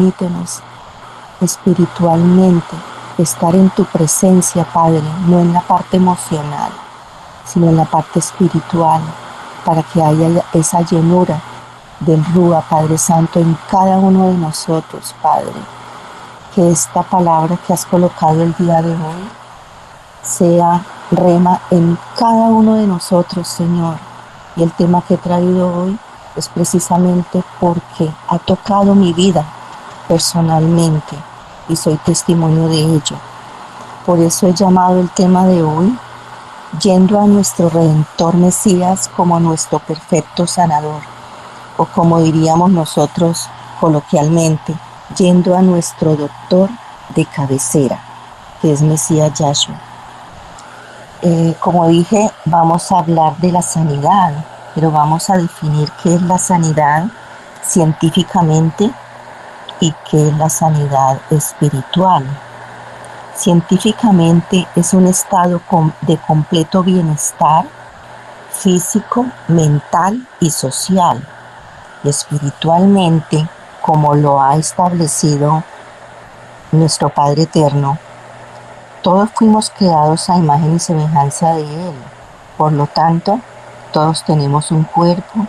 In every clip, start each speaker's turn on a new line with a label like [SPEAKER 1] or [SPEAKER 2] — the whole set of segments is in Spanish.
[SPEAKER 1] Permítenos espiritualmente estar en tu presencia, Padre, no en la parte emocional, sino en la parte espiritual, para que haya esa llenura del Rúa, Padre Santo, en cada uno de nosotros, Padre. Que esta palabra que has colocado el día de hoy sea rema en cada uno de nosotros, Señor. Y el tema que he traído hoy es precisamente porque ha tocado mi vida personalmente y soy testimonio de ello. Por eso he llamado el tema de hoy, yendo a nuestro Redentor Mesías como nuestro perfecto sanador, o como diríamos nosotros coloquialmente, yendo a nuestro doctor de cabecera, que es Mesías Yahshua. Como dije, vamos a hablar de la sanidad, pero vamos a definir qué es la sanidad científicamente y qué es la sanidad espiritual. Científicamente es un estado de completo bienestar físico, mental y social. Y espiritualmente, como lo ha establecido nuestro Padre Eterno, todos fuimos creados a imagen y semejanza de Él. Por lo tanto, todos tenemos un cuerpo,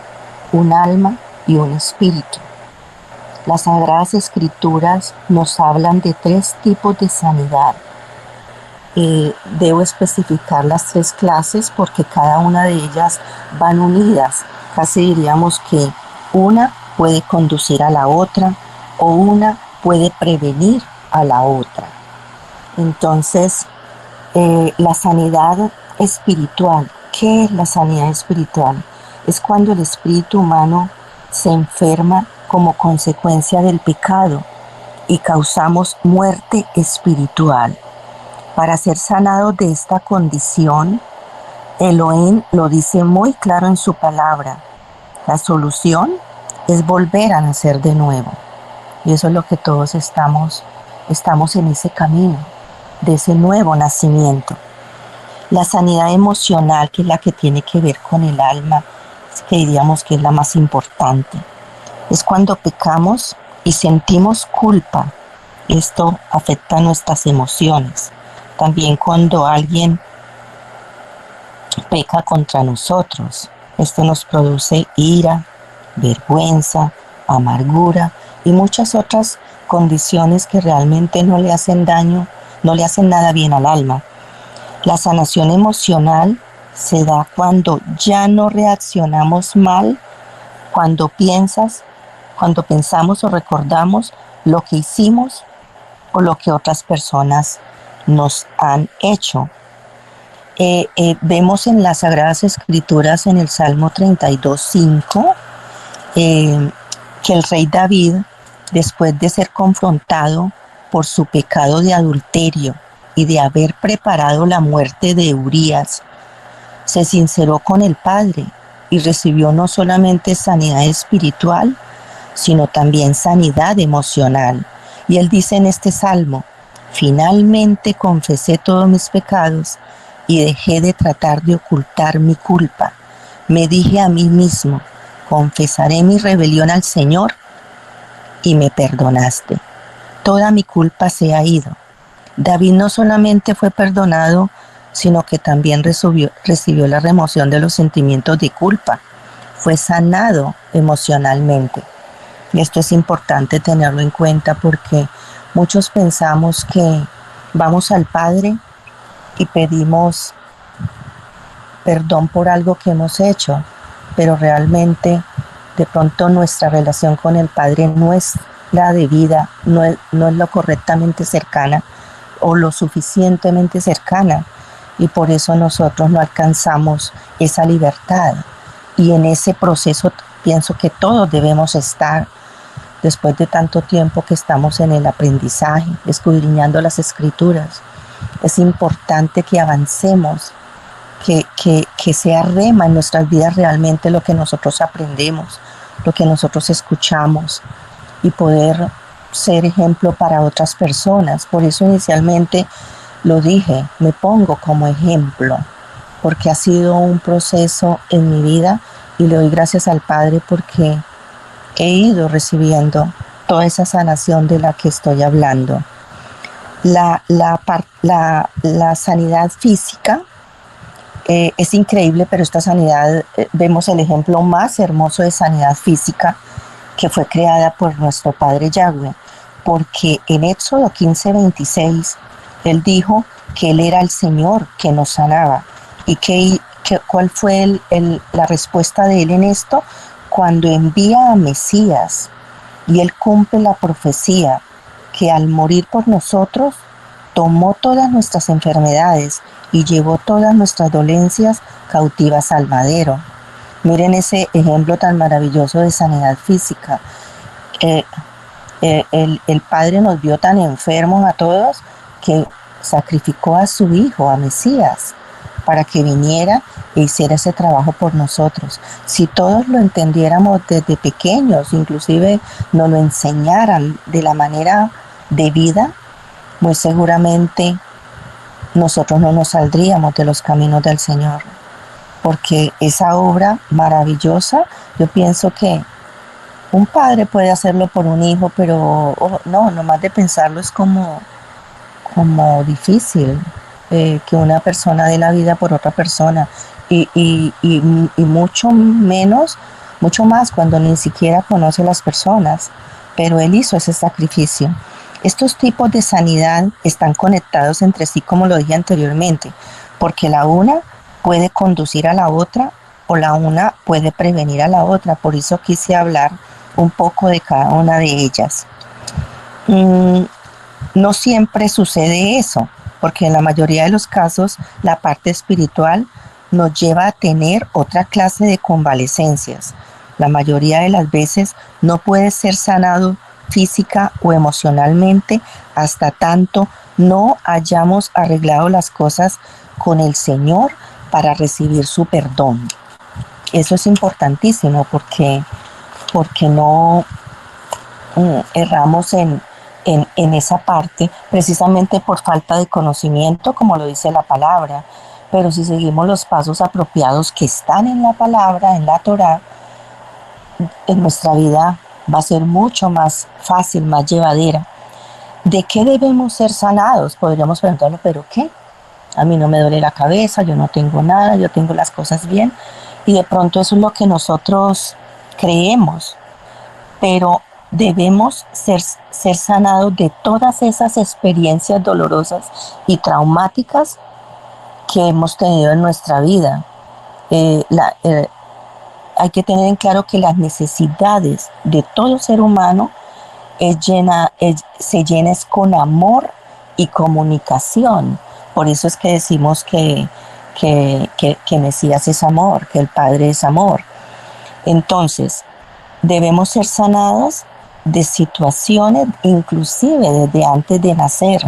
[SPEAKER 1] un alma y un espíritu. Las Sagradas Escrituras nos hablan de 3 tipos de sanidad. Debo especificar las 3 clases porque cada una de ellas van unidas. Casi diríamos que una puede conducir a la otra o una puede prevenir a la otra. Entonces, la sanidad espiritual. ¿Qué es la sanidad espiritual? Es cuando el espíritu humano se enferma como consecuencia del pecado y causamos muerte espiritual. Para ser sanados de esta condición, Elohim lo dice muy claro en su palabra. La solución es volver a nacer de nuevo. Y eso es lo que todos estamos en ese camino, de ese nuevo nacimiento. La sanidad emocional, que es la que tiene que ver con el alma, que diríamos que es la más importante. Es cuando pecamos y sentimos culpa. Esto afecta nuestras emociones. También cuando alguien peca contra nosotros. Esto nos produce ira, vergüenza, amargura y muchas otras condiciones que realmente no le hacen daño, no le hacen nada bien al alma. La sanación emocional se da cuando ya no reaccionamos mal, cuando pensamos o recordamos lo que hicimos o lo que otras personas nos han hecho. Vemos en las Sagradas Escrituras, en el Salmo 32:5, que el rey David, después de ser confrontado por su pecado de adulterio y de haber preparado la muerte de Urías, se sinceró con el Padre y recibió no solamente sanidad espiritual, sino también sanidad emocional. Y él dice en este salmo: finalmente confesé todos mis pecados y dejé de tratar de ocultar mi culpa. Me dije a mí mismo: confesaré mi rebelión al Señor y me perdonaste. Toda mi culpa se ha ido. David no solamente fue perdonado, sino que también recibió la remoción de los sentimientos de culpa. Fue sanado emocionalmente. Y esto es importante tenerlo en cuenta porque muchos pensamos que vamos al Padre y pedimos perdón por algo que hemos hecho, pero realmente de pronto nuestra relación con el Padre no es la debida, no es lo correctamente cercana o lo suficientemente cercana, y por eso nosotros no alcanzamos esa libertad. Y en ese proceso pienso que todos debemos estar, después de tanto tiempo que estamos en el aprendizaje, escudriñando las Escrituras. Es importante que avancemos, que sea rema en nuestras vidas realmente lo que nosotros aprendemos, lo que nosotros escuchamos, y poder ser ejemplo para otras personas. Por eso inicialmente lo dije, me pongo como ejemplo, porque ha sido un proceso en mi vida y le doy gracias al Padre porque he ido recibiendo toda esa sanación de la que estoy hablando. La sanidad física es increíble, pero esta sanidad, vemos el ejemplo más hermoso de sanidad física que fue creada por nuestro Padre Yahweh, porque en Éxodo 15:26 Él dijo que Él era el Señor que nos sanaba. ¿Y cuál fue la respuesta de Él en esto? Cuando envía a Mesías y Él cumple la profecía que al morir por nosotros tomó todas nuestras enfermedades y llevó todas nuestras dolencias cautivas al madero. Miren ese ejemplo tan maravilloso de sanidad física. El Padre nos vio tan enfermos a todos que sacrificó a su Hijo, a Mesías, para que viniera e hiciera ese trabajo por nosotros. Si todos lo entendiéramos desde pequeños, inclusive nos lo enseñaran de la manera de vida, muy seguramente nosotros no nos saldríamos de los caminos del Señor, porque esa obra maravillosa, yo pienso que un padre puede hacerlo por un hijo, pero no, nomás de pensarlo es como difícil, que una persona dé la vida por otra persona, y mucho menos, mucho más cuando ni siquiera conoce a las personas, pero Él hizo ese sacrificio. Estos tipos de sanidad están conectados entre sí, como lo dije anteriormente, porque la una puede conducir a la otra o la una puede prevenir a la otra. Por eso quise hablar un poco de cada una de ellas. No siempre sucede eso, porque en la mayoría de los casos la parte espiritual nos lleva a tener otra clase de convalecencias. La mayoría de las veces no puede ser sanado física o emocionalmente hasta tanto no hayamos arreglado las cosas con el Señor para recibir su perdón. Eso es importantísimo porque no erramos en esa parte, precisamente por falta de conocimiento, como lo dice la palabra. Pero si seguimos los pasos apropiados que están en la palabra, en la Torá, en nuestra vida va a ser mucho más fácil, más llevadera. ¿De qué debemos ser sanados? Podríamos preguntarlo, ¿pero qué? A mí no me duele la cabeza, yo no tengo nada, yo tengo las cosas bien. Y de pronto eso es lo que nosotros creemos. Pero debemos ser sanados de todas esas experiencias dolorosas y traumáticas que hemos tenido en nuestra vida. Hay que tener en claro que las necesidades de todo ser humano se llena con amor y comunicación. Por eso es que decimos que Mesías es amor, que el Padre es amor. Entonces, debemos ser sanados de situaciones, inclusive desde antes de nacer.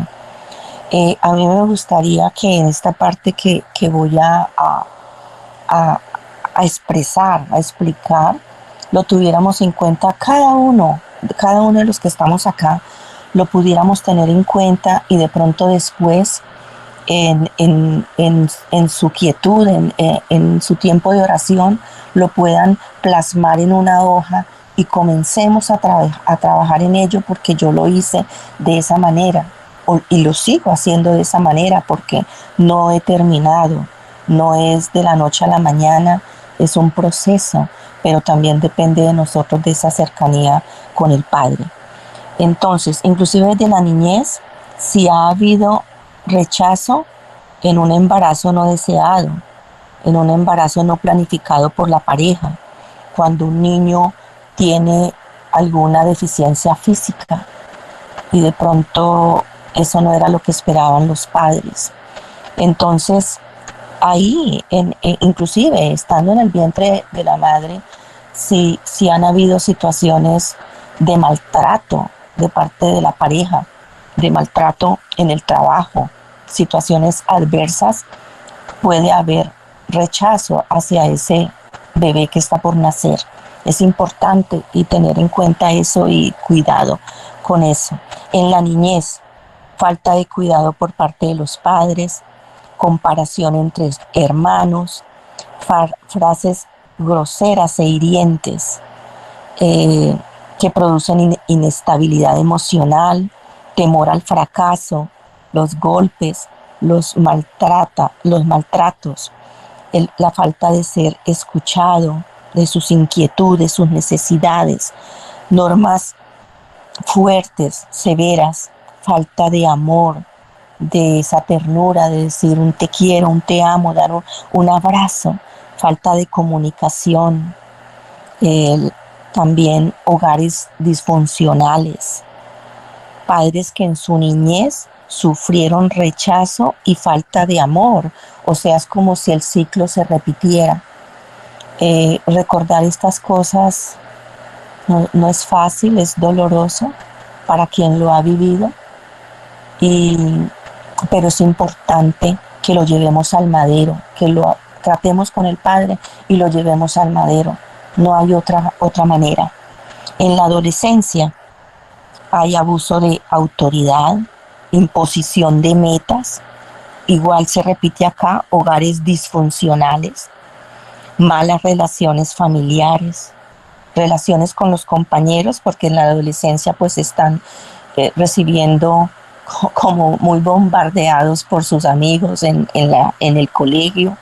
[SPEAKER 1] A mí me gustaría que en esta parte que voy a expresar, a explicar, lo tuviéramos en cuenta cada uno de los que estamos acá, lo pudiéramos tener en cuenta y de pronto después en su quietud, en su tiempo de oración, lo puedan plasmar en una hoja y comencemos a trabajar en ello, porque yo lo hice de esa manera y lo sigo haciendo de esa manera porque no he terminado, no es de la noche a la mañana, es un proceso, pero también depende de nosotros, de esa cercanía con el Padre. Entonces, inclusive desde la niñez, si ha habido rechazo en un embarazo no deseado, en un embarazo no planificado por la pareja, cuando un niño tiene alguna deficiencia física y de pronto eso no era lo que esperaban los padres. Entonces, ahí, inclusive estando en el vientre de la madre, si han habido situaciones de maltrato de parte de la pareja, de maltrato en el trabajo, situaciones adversas, puede haber rechazo hacia ese bebé que está por nacer. Es importante y tener en cuenta eso y cuidado con eso. En la niñez, falta de cuidado por parte de los padres, comparación entre hermanos, frases groseras e hirientes, que que producen inestabilidad emocional, temor al fracaso, los golpes, los maltratos, la falta de ser escuchado, de sus inquietudes, sus necesidades, normas fuertes, severas, falta de amor, de esa ternura, de decir un te quiero, un te amo, dar un abrazo, falta de comunicación, también hogares disfuncionales, padres que en su niñez sufrieron rechazo y falta de amor, o sea, es como si el ciclo se repitiera. Recordar estas cosas no es fácil, es doloroso para quien lo ha vivido, pero es importante que lo llevemos al madero, que lo tratemos con el Padre y lo llevemos al madero. No hay otra manera. En la adolescencia hay abuso de autoridad, imposición de metas, igual se repite acá, hogares disfuncionales, malas relaciones familiares, relaciones con los compañeros, porque en la adolescencia pues están recibiendo como muy bombardeados por sus amigos en el colegio,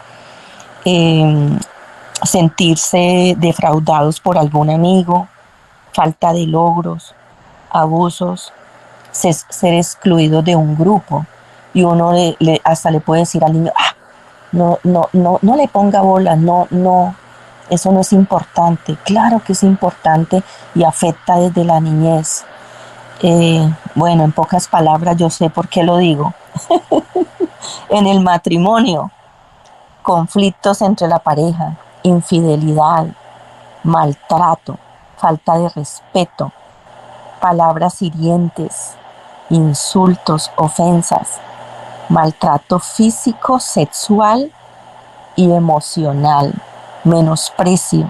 [SPEAKER 1] sentirse defraudados por algún amigo, falta de logros, abusos, ser excluidos de un grupo, y uno hasta le puede decir al niño, no le ponga bola, no, eso no es importante. Claro que es importante y afecta desde la niñez. Bueno, en pocas palabras, yo sé por qué lo digo. En el matrimonio, conflictos entre la pareja, infidelidad, maltrato, falta de respeto, palabras hirientes, insultos, ofensas, maltrato físico, sexual y emocional, menosprecio.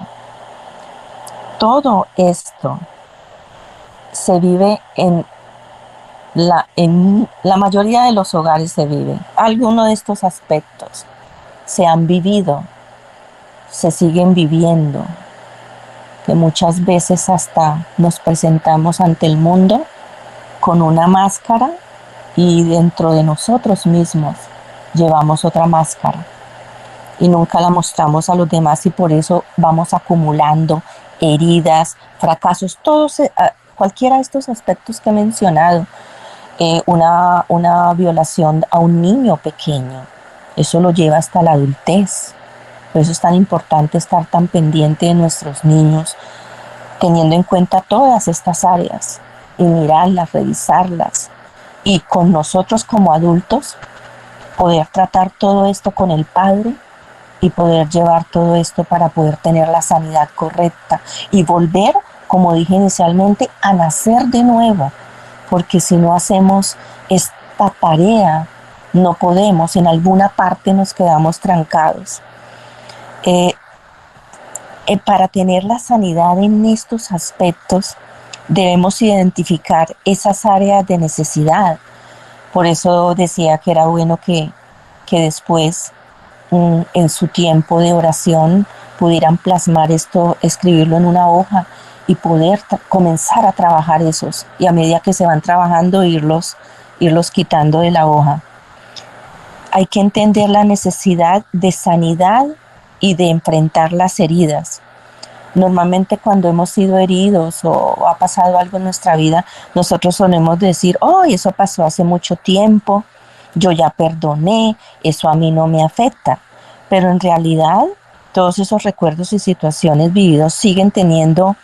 [SPEAKER 1] Todo esto se vive en la mayoría de los hogares se vive. Algunos de estos aspectos se han vivido, se siguen viviendo, que muchas veces hasta nos presentamos ante el mundo con una máscara y dentro de nosotros mismos llevamos otra máscara y nunca la mostramos a los demás, y por eso vamos acumulando heridas, fracasos, cualquiera de estos aspectos que he mencionado. Una violación a un niño pequeño, eso lo lleva hasta la adultez. Por eso es tan importante estar tan pendiente de nuestros niños, teniendo en cuenta todas estas áreas y mirarlas, revisarlas, y con nosotros como adultos poder tratar todo esto con el Padre y poder llevar todo esto para poder tener la sanidad correcta y volver, como dije inicialmente, a nacer de nuevo, porque si no hacemos esta tarea no podemos, en alguna parte nos quedamos trancados. Para tener la sanidad en estos aspectos debemos identificar esas áreas de necesidad. Por eso decía que era bueno que después en su tiempo de oración pudieran plasmar esto, escribirlo en una hoja y poder comenzar a trabajar esos, y a medida que se van trabajando irlos quitando de la hoja. Hay que entender la necesidad de sanidad y de enfrentar las heridas. Normalmente cuando hemos sido heridos o ha pasado algo en nuestra vida, nosotros solemos decir, eso pasó hace mucho tiempo, yo ya perdoné, eso a mí no me afecta. Pero en realidad todos esos recuerdos y situaciones vividos siguen teniendo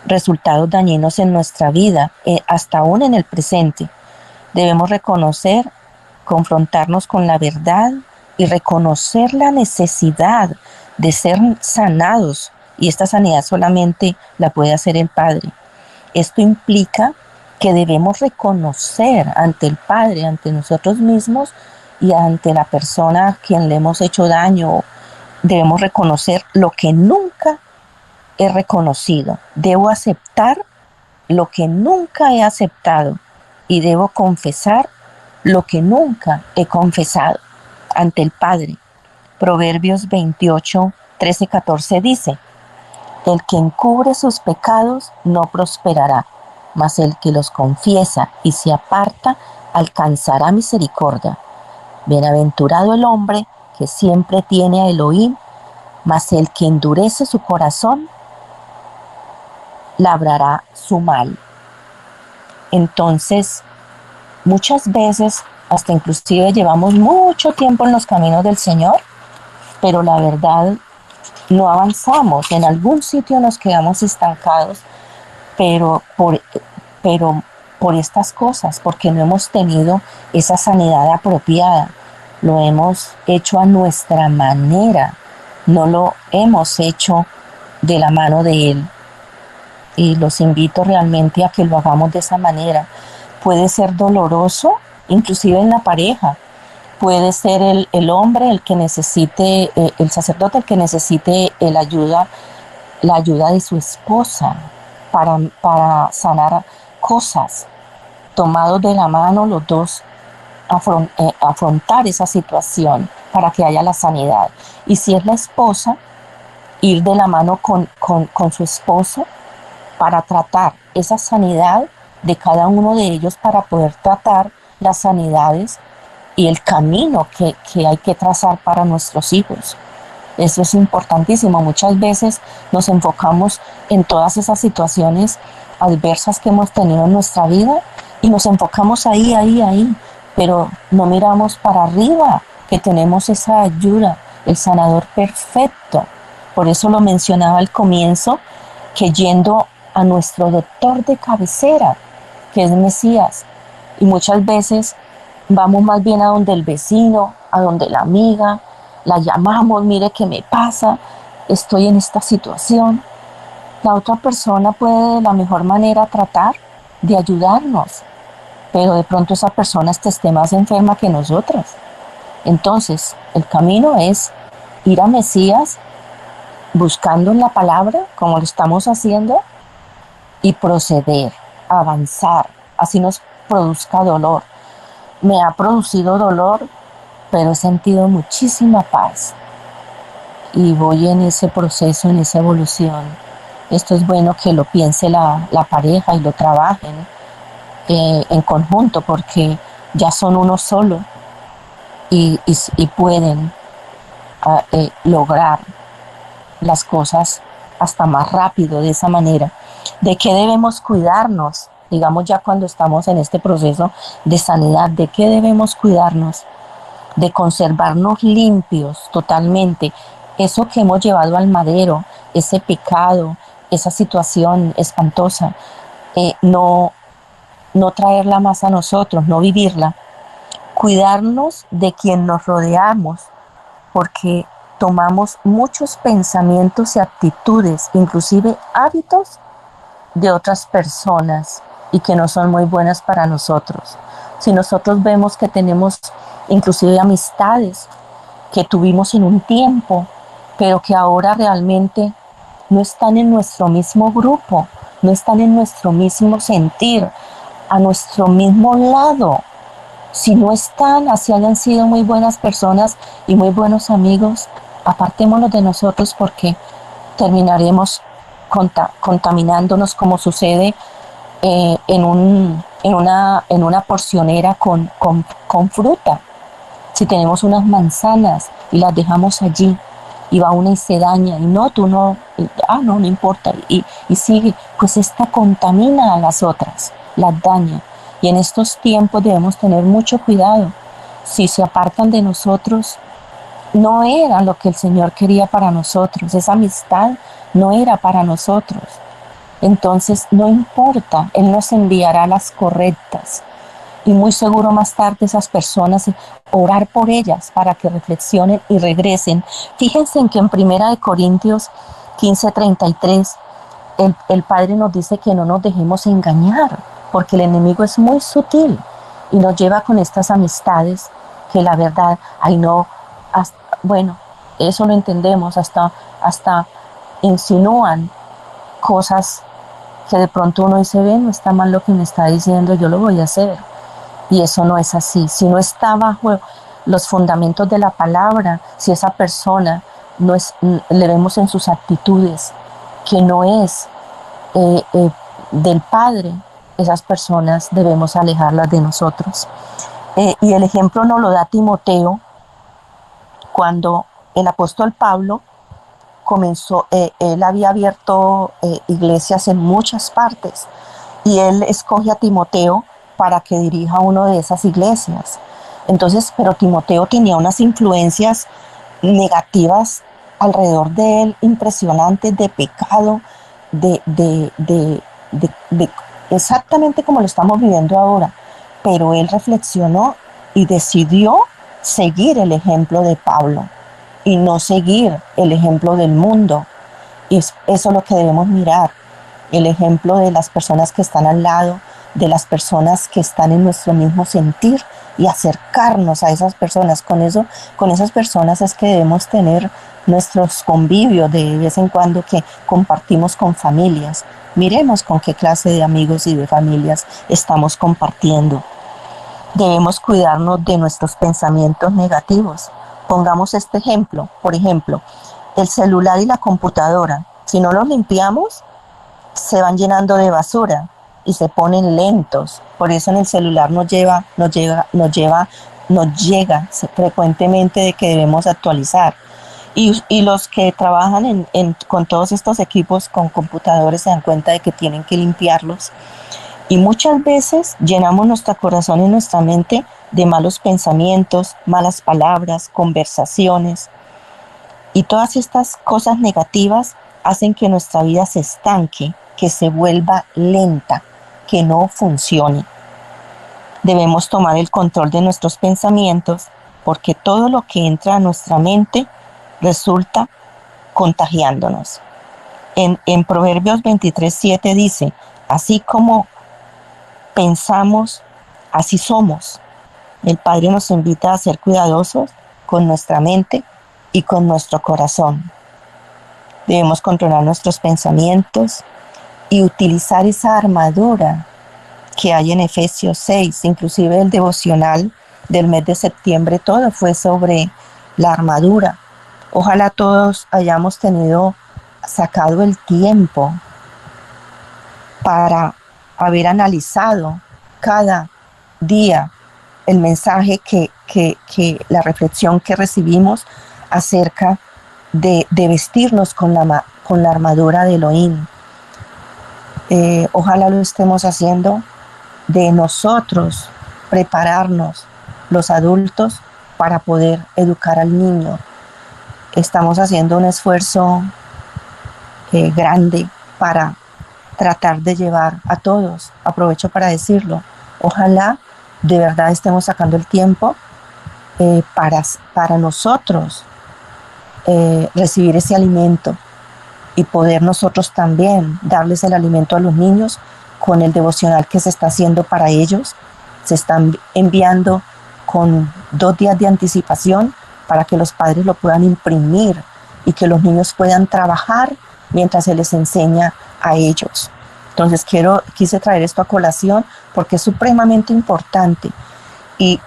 [SPEAKER 1] resultados dañinos en nuestra vida, hasta aún en el presente. Debemos reconocer, confrontarnos con la verdad y reconocer la necesidad de ser sanados, y esta sanidad solamente la puede hacer el Padre. Esto implica que debemos reconocer ante el Padre, ante nosotros mismos y ante la persona a quien le hemos hecho daño. Debemos reconocer lo que nunca he reconocido. Debo aceptar lo que nunca he aceptado y debo confesar lo que nunca he confesado ante el Padre. Proverbios 28, 13, 14 dice: El que encubre sus pecados no prosperará, mas el que los confiesa y se aparta alcanzará misericordia. Bienaventurado el hombre que siempre tiene a Elohim, mas el que endurece su corazón labrará su mal. Entonces, muchas veces, hasta inclusive llevamos mucho tiempo en los caminos del Señor, pero la verdad no avanzamos, en algún sitio nos quedamos estancados, pero pero por estas cosas, porque no hemos tenido esa sanidad apropiada, lo hemos hecho a nuestra manera, no lo hemos hecho de la mano de Él. Y los invito realmente a que lo hagamos de esa manera. Puede ser doloroso, inclusive en la pareja. Puede ser el hombre el que necesite, el sacerdote el que necesite la ayuda de su esposa para sanar cosas. Tomados de la mano los dos, afrontar esa situación para que haya la sanidad. Y si es la esposa, ir de la mano con su esposo para tratar esa sanidad de cada uno de ellos, para poder tratar las sanidades y el camino que hay que trazar para nuestros hijos. Eso es importantísimo. Muchas veces nos enfocamos en todas esas situaciones adversas que hemos tenido en nuestra vida y nos enfocamos ahí, pero no miramos para arriba, que tenemos esa ayuda, el sanador perfecto. Por eso lo mencionaba al comienzo, que yendo a nuestro doctor de cabecera, que es Mesías, y muchas veces vamos más bien a donde el vecino, a donde la amiga, la llamamos, mire qué me pasa, estoy en esta situación. La otra persona puede de la mejor manera tratar de ayudarnos, pero de pronto esa persona esté más enferma que nosotros. Entonces, el camino es ir a Mesías, buscando en la palabra, como lo estamos haciendo, y proceder, avanzar, así nos produzca dolor. Me ha producido dolor, pero he sentido muchísima paz y voy en ese proceso, en esa evolución. Esto es bueno que lo piense la pareja y lo trabajen en conjunto, porque ya son uno solo y pueden lograr las cosas hasta más rápido de esa manera. ¿De qué debemos cuidarnos? Digamos, ya cuando estamos en este proceso de sanidad, ¿de qué debemos cuidarnos? De conservarnos limpios totalmente. Eso que hemos llevado al madero, ese pecado, esa situación espantosa, no traerla más a nosotros, no vivirla. Cuidarnos de quien nos rodeamos, porque tomamos muchos pensamientos y actitudes, inclusive hábitos de otras personas, y que no son muy buenas para nosotros. Si nosotros vemos que tenemos inclusive amistades que tuvimos en un tiempo, pero que ahora realmente no están en nuestro mismo grupo, no están en nuestro mismo sentir, a nuestro mismo lado. Si no están, así hayan sido muy buenas personas y muy buenos amigos, apartémonos de nosotros, porque terminaremos contaminándonos, como sucede en una porcionera con fruta. Si tenemos unas manzanas y las dejamos allí, y va una y se daña, y no importa, y sigue, pues esta contamina a las otras, las daña. Y en estos tiempos debemos tener mucho cuidado. Si se apartan de nosotros, no era lo que el Señor quería para nosotros. Esa amistad no era para nosotros. Entonces, no importa, Él nos enviará las correctas. Y muy seguro más tarde esas personas, orar por ellas para que reflexionen y regresen. Fíjense en que en 1 Corintios 15:33, el Padre nos dice que no nos dejemos engañar, porque el enemigo es muy sutil y nos lleva con estas amistades que la verdad, bueno, eso lo entendemos, hasta insinúan cosas que de pronto uno dice, no está mal lo que me está diciendo, yo lo voy a hacer. Y eso no es así. Si no está bajo los fundamentos de la palabra, si esa persona le vemos en sus actitudes que no es del Padre, esas personas debemos alejarlas de nosotros. Y el ejemplo nos lo da Timoteo cuando el apóstol Pablo comenzó, él había abierto iglesias en muchas partes y él escoge a Timoteo para que dirija una de esas iglesias. Entonces, pero Timoteo tenía unas influencias negativas alrededor de él, impresionantes, de pecado, de exactamente como lo estamos viviendo ahora. Pero él reflexionó y decidió seguir el ejemplo de Pablo y no seguir el ejemplo del mundo. Y eso es lo que debemos mirar, el ejemplo de las personas que están al lado, de las personas que están en nuestro mismo sentir y acercarnos a esas personas. Con esas personas es que debemos tener nuestros convivios de vez en cuando que compartimos con familias. Miremos con qué clase de amigos y de familias estamos compartiendo. Debemos cuidarnos de nuestros pensamientos negativos. Pongamos este ejemplo, por ejemplo, el celular y la computadora. Si no los limpiamos, se van llenando de basura y se ponen lentos. Por eso en el celular nos llega frecuentemente de que debemos actualizar. Y los que trabajan con todos estos equipos, con computadores, se dan cuenta de que tienen que limpiarlos. Y muchas veces llenamos nuestro corazón y nuestra mente de malos pensamientos, malas palabras, conversaciones. Y todas estas cosas negativas hacen que nuestra vida se estanque, que se vuelva lenta, que no funcione. Debemos tomar el control de nuestros pensamientos porque todo lo que entra a nuestra mente resulta contagiándonos. En Proverbios 23:7 dice, así como pensamos, así somos. El Padre nos invita a ser cuidadosos con nuestra mente y con nuestro corazón. Debemos controlar nuestros pensamientos y utilizar esa armadura que hay en Efesios 6, inclusive el devocional del mes de septiembre, todo fue sobre la armadura. Ojalá todos hayamos sacado el tiempo para haber analizado cada día el mensaje la reflexión que recibimos acerca de vestirnos con la armadura de Elohim. Ojalá lo estemos haciendo, de nosotros prepararnos los adultos para poder educar al niño. Estamos haciendo un esfuerzo grande para tratar de llevar a todos, aprovecho para decirlo, ojalá de verdad estemos sacando el tiempo para nosotros recibir ese alimento y poder nosotros también darles el alimento a los niños con el devocional que se está haciendo para ellos. Se están enviando con 2 días de anticipación para que los padres lo puedan imprimir y que los niños puedan trabajar mientras se les enseña a ellos. Entonces quise traer esto a colación porque es supremamente importante y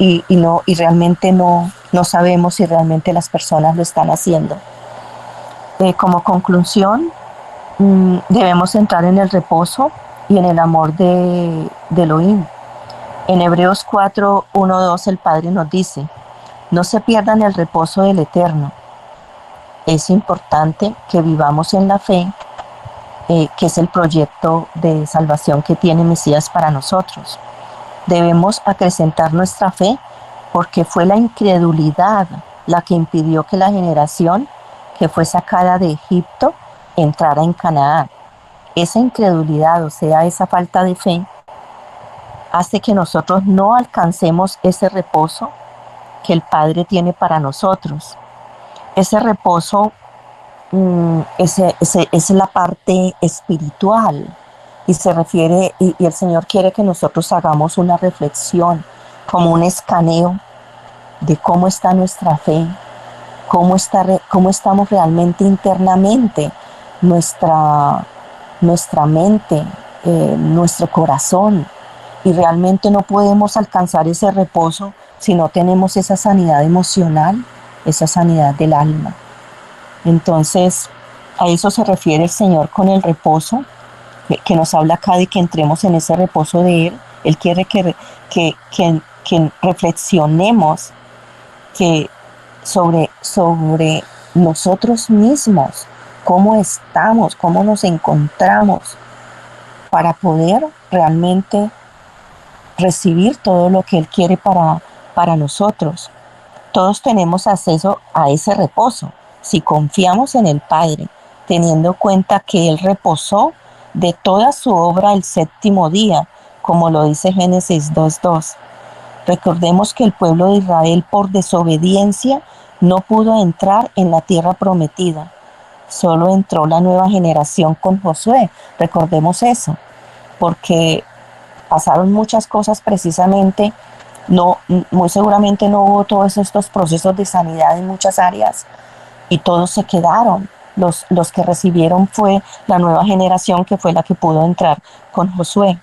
[SPEAKER 1] realmente no sabemos si realmente las personas lo están haciendo. Como conclusión, debemos entrar en el reposo y en el amor de Elohim. En Hebreos 4, 1, 2 el Padre nos dice, no se pierdan el reposo del Eterno. Es importante que vivamos en la fe, que es el proyecto de salvación que tiene Mesías para nosotros. Debemos acrecentar nuestra fe porque fue la incredulidad la que impidió que la generación que fue sacada de Egipto entrara en Canaán. Esa incredulidad, o sea, esa falta de fe, hace que nosotros no alcancemos ese reposo que el Padre tiene para nosotros. Ese reposo es la parte espiritual y se refiere, y el Señor quiere que nosotros hagamos una reflexión, como un escaneo de cómo está nuestra fe, cómo estamos realmente internamente, nuestra mente, nuestro corazón, y realmente no podemos alcanzar ese reposo si no tenemos esa sanidad emocional, esa sanidad del alma. Entonces, A eso se refiere el Señor con el reposo, que nos habla acá de que entremos en ese reposo de Él. Él quiere que reflexionemos que sobre nosotros mismos, cómo estamos, cómo nos encontramos, para poder realmente recibir todo lo que Él quiere para nosotros. Todos tenemos acceso a ese reposo si confiamos en el Padre, teniendo en cuenta que Él reposó de toda su obra el séptimo día, como lo dice Génesis 2:2. Recordemos que el pueblo de Israel, por desobediencia, no pudo entrar en la tierra prometida. Solo entró la nueva generación con Josué. Recordemos eso, porque pasaron muchas cosas precisamente. No, muy seguramente no hubo todos estos procesos de sanidad en muchas áreas y todos se quedaron. Los que recibieron fue la nueva generación, que fue la que pudo entrar con Josué.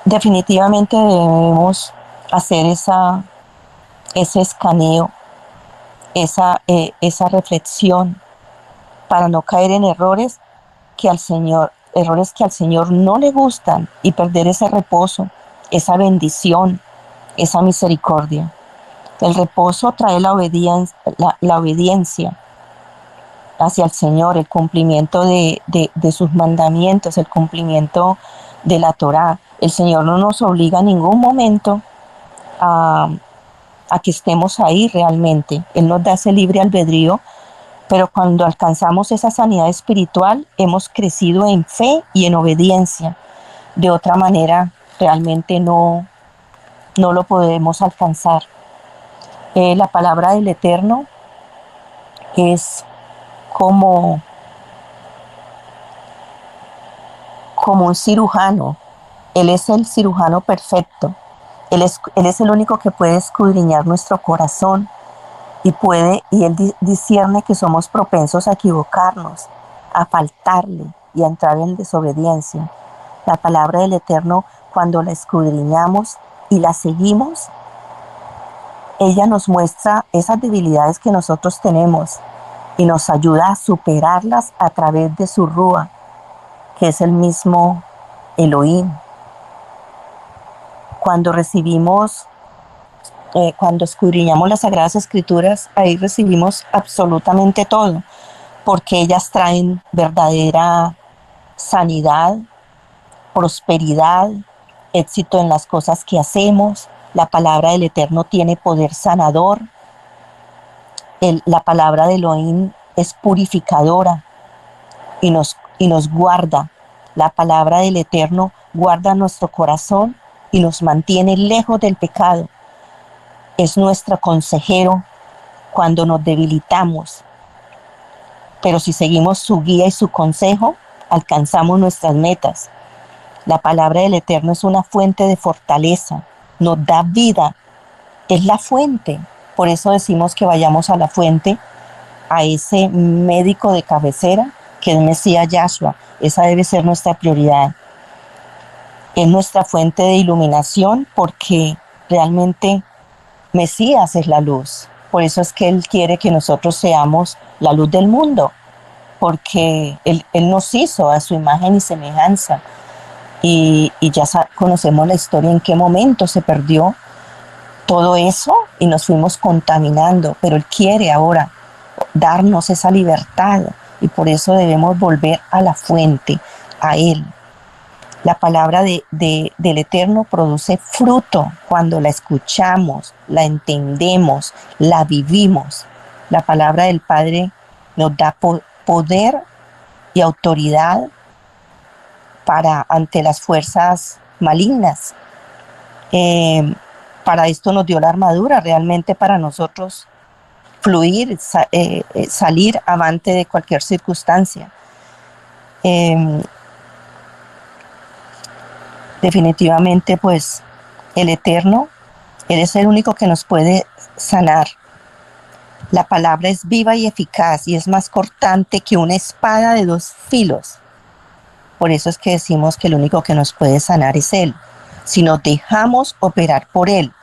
[SPEAKER 1] Definitivamente debemos hacer ese escaneo, esa reflexión, para no caer en errores que al Señor no le gustan, y perder ese reposo, esa bendición, esa misericordia. El reposo trae la obediencia hacia el Señor, el cumplimiento de sus mandamientos, el cumplimiento de la Torá. El Señor no nos obliga en ningún momento a que estemos ahí realmente. Él nos da ese libre albedrío, pero cuando alcanzamos esa sanidad espiritual, hemos crecido en fe y en obediencia. De otra manera, realmente no lo podemos alcanzar. La palabra del Eterno es como un cirujano. Él es el cirujano perfecto. Él es el único que puede escudriñar nuestro corazón y Él discierne que somos propensos a equivocarnos, a faltarle y a entrar en desobediencia. La palabra del Eterno, cuando la escudriñamos y la seguimos, ella nos muestra esas debilidades que nosotros tenemos y nos ayuda a superarlas a través de su Rúa, que es el mismo Elohim. Cuando escudriñamos las Sagradas Escrituras, ahí recibimos absolutamente todo, porque ellas traen verdadera sanidad, prosperidad, éxito en las cosas que hacemos. La palabra del Eterno tiene poder sanador. La palabra de Elohim es purificadora y nos guarda. La palabra del Eterno guarda nuestro corazón y nos mantiene lejos del pecado. Es nuestro consejero cuando nos debilitamos. Pero si seguimos su guía y su consejo, alcanzamos nuestras metas. La palabra del Eterno es una fuente de fortaleza, nos da vida, es la fuente. Por eso decimos que vayamos a la fuente, a ese médico de cabecera que es Mesías Yahshua. Esa debe ser nuestra prioridad. Es nuestra fuente de iluminación, porque realmente Mesías es la luz. Por eso es que Él quiere que nosotros seamos la luz del mundo, porque Él nos hizo a su imagen y semejanza. Y ya conocemos la historia, en qué momento se perdió todo eso y nos fuimos contaminando, pero Él quiere ahora darnos esa libertad, y por eso debemos volver a la fuente, a Él. La palabra del Eterno produce fruto cuando la escuchamos, la entendemos, la vivimos. La palabra del Padre nos da poder y autoridad ante las fuerzas malignas. Para esto nos dio la armadura, realmente, para nosotros fluir, salir avante de cualquier circunstancia. Definitivamente, pues, el Eterno, Él es el único que nos puede sanar. La palabra es viva y eficaz y es más cortante que una espada de dos filos. Por eso es que decimos que el único que nos puede sanar es Él, si nos dejamos operar por Él.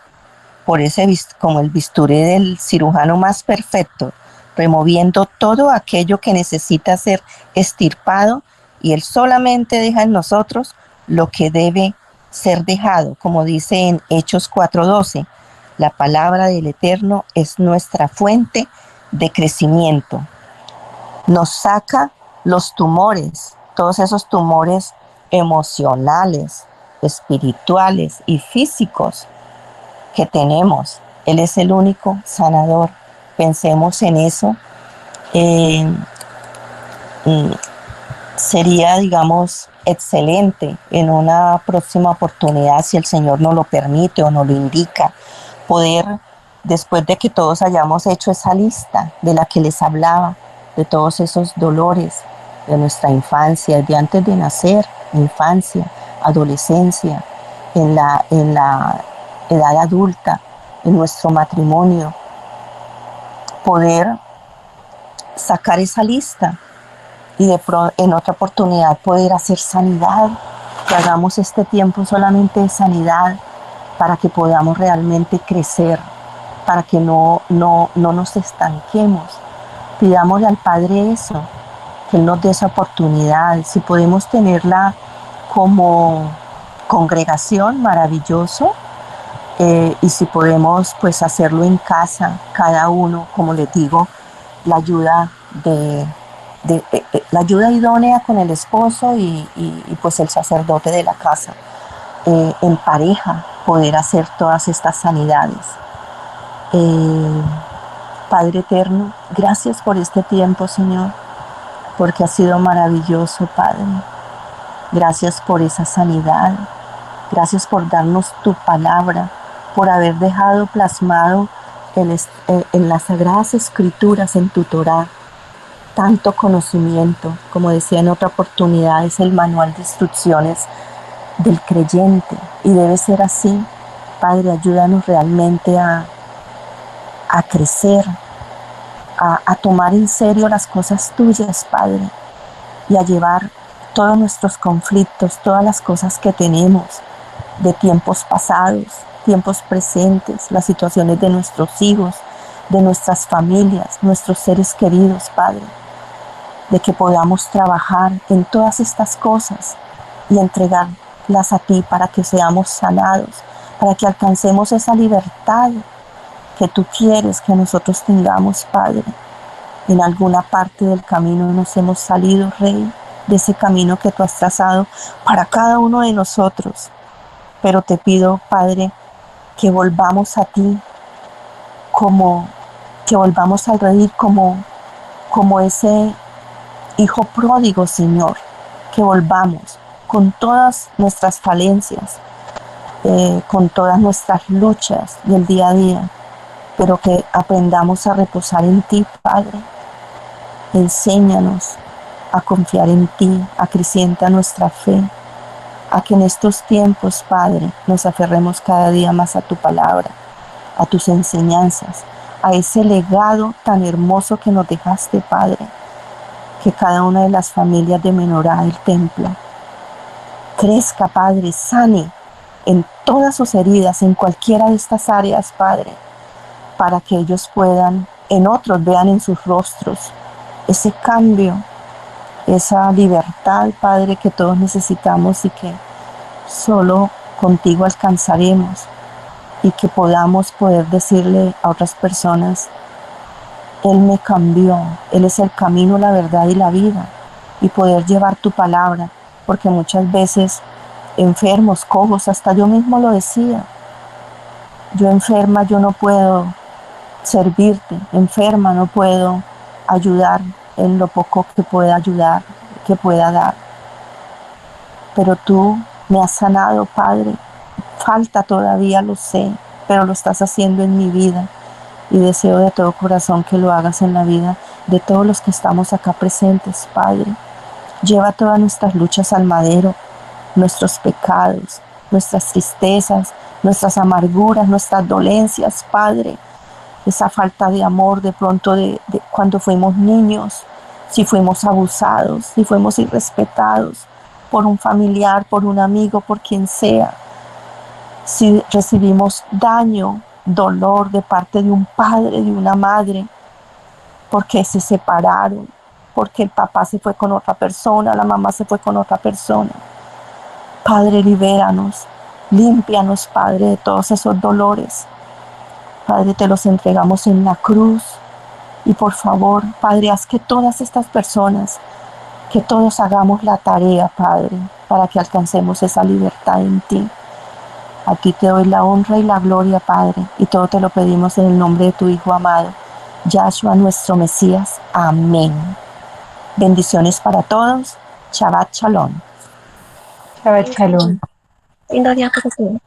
[SPEAKER 1] por ese, como el bisturí del cirujano más perfecto, removiendo todo aquello que necesita ser extirpado, y Él solamente deja en nosotros lo que debe ser dejado, como dice en Hechos 4:12. La palabra del Eterno es nuestra fuente de crecimiento. Nos saca los tumores, todos esos tumores emocionales, espirituales y físicos que tenemos. Él es el único sanador. Pensemos en eso. Eh, Sería, digamos, excelente en una próxima oportunidad, si el Señor nos lo permite o nos lo indica, poder, después de que todos hayamos hecho esa lista de la que les hablaba, de todos esos dolores de nuestra infancia, de antes de nacer, infancia, adolescencia, en la edad adulta, en nuestro matrimonio, poder sacar esa lista y en otra oportunidad poder hacer sanidad, que hagamos este tiempo solamente de sanidad para que podamos realmente crecer, para que no nos estanquemos. Pidámosle al Padre eso, que Él nos dé esa oportunidad. Si podemos tenerla como congregación, maravilloso. Y si podemos pues hacerlo en casa, cada uno, como les digo, la ayuda la ayuda idónea con el esposo y pues el sacerdote de la casa, en pareja, poder hacer todas estas sanidades. Padre eterno, gracias por este tiempo, Señor, porque ha sido maravilloso, Padre. Gracias por esa sanidad, gracias por darnos tu palabra, por haber dejado plasmado en las Sagradas Escrituras, en tu Torá, tanto conocimiento. Como decía en otra oportunidad, es el manual de instrucciones del creyente, y debe ser así. Padre, ayúdanos realmente a crecer, a tomar en serio las cosas tuyas, Padre, y a llevar todos nuestros conflictos, todas las cosas que tenemos de tiempos pasados, tiempos presentes, las situaciones de nuestros hijos, de nuestras familias, nuestros seres queridos, Padre, de que podamos trabajar en todas estas cosas y entregarlas a ti para que seamos sanados, para que alcancemos esa libertad que tú quieres que nosotros tengamos, Padre. En alguna parte del camino nos hemos salido, Rey, de ese camino que tú has trazado para cada uno de nosotros. Pero te pido, Padre, que volvamos a ti, que volvamos al Rey como ese hijo pródigo, Señor, que volvamos con todas nuestras falencias, con todas nuestras luchas del día a día, pero que aprendamos a reposar en ti, Padre. Enséñanos a confiar en ti, acrecienta nuestra fe, a que en estos tiempos, Padre, nos aferremos cada día más a tu palabra, a tus enseñanzas, a ese legado tan hermoso que nos dejaste, Padre, que cada una de las familias de Menorá del templo crezca, Padre, sane en todas sus heridas, en cualquiera de estas áreas, Padre, para que ellos puedan, en otros vean en sus rostros ese cambio, esa libertad, Padre, que todos necesitamos y que solo contigo alcanzaremos, y que podamos poder decirle a otras personas: Él me cambió, Él es el camino, la verdad y la vida, y poder llevar tu palabra, porque muchas veces enfermos, cojos, hasta yo mismo lo decía, yo enferma, yo no puedo servirte, enferma, no puedo ayudar en lo poco que pueda ayudar, que pueda dar. Pero tú me has sanado, Padre. Falta todavía, lo sé, pero lo estás haciendo en mi vida, y deseo de todo corazón que lo hagas en la vida de todos los que estamos acá presentes, Padre. Lleva todas nuestras luchas al madero, nuestros pecados, nuestras tristezas, nuestras amarguras, nuestras dolencias, Padre. Esa falta de amor de pronto de cuando fuimos niños, si fuimos abusados, si fuimos irrespetados por un familiar, por un amigo, por quien sea, si recibimos daño dolor de parte de un padre, de una madre, porque se separaron, porque el papá se fue con otra persona, la mamá se fue con otra persona. Padre, libéranos, límpianos, Padre, de todos esos dolores. Padre, te los entregamos en la cruz. Y por favor, Padre, haz que todas estas personas, que todos hagamos la tarea, Padre, para que alcancemos esa libertad en ti. A ti te doy la honra y la gloria, Padre, y todo te lo pedimos en el nombre de tu Hijo amado, Yahshua, nuestro Mesías. Amén. Bendiciones para todos. Shabbat Shalom.
[SPEAKER 2] Shabbat Shalom.
[SPEAKER 1] Lindo día para todos.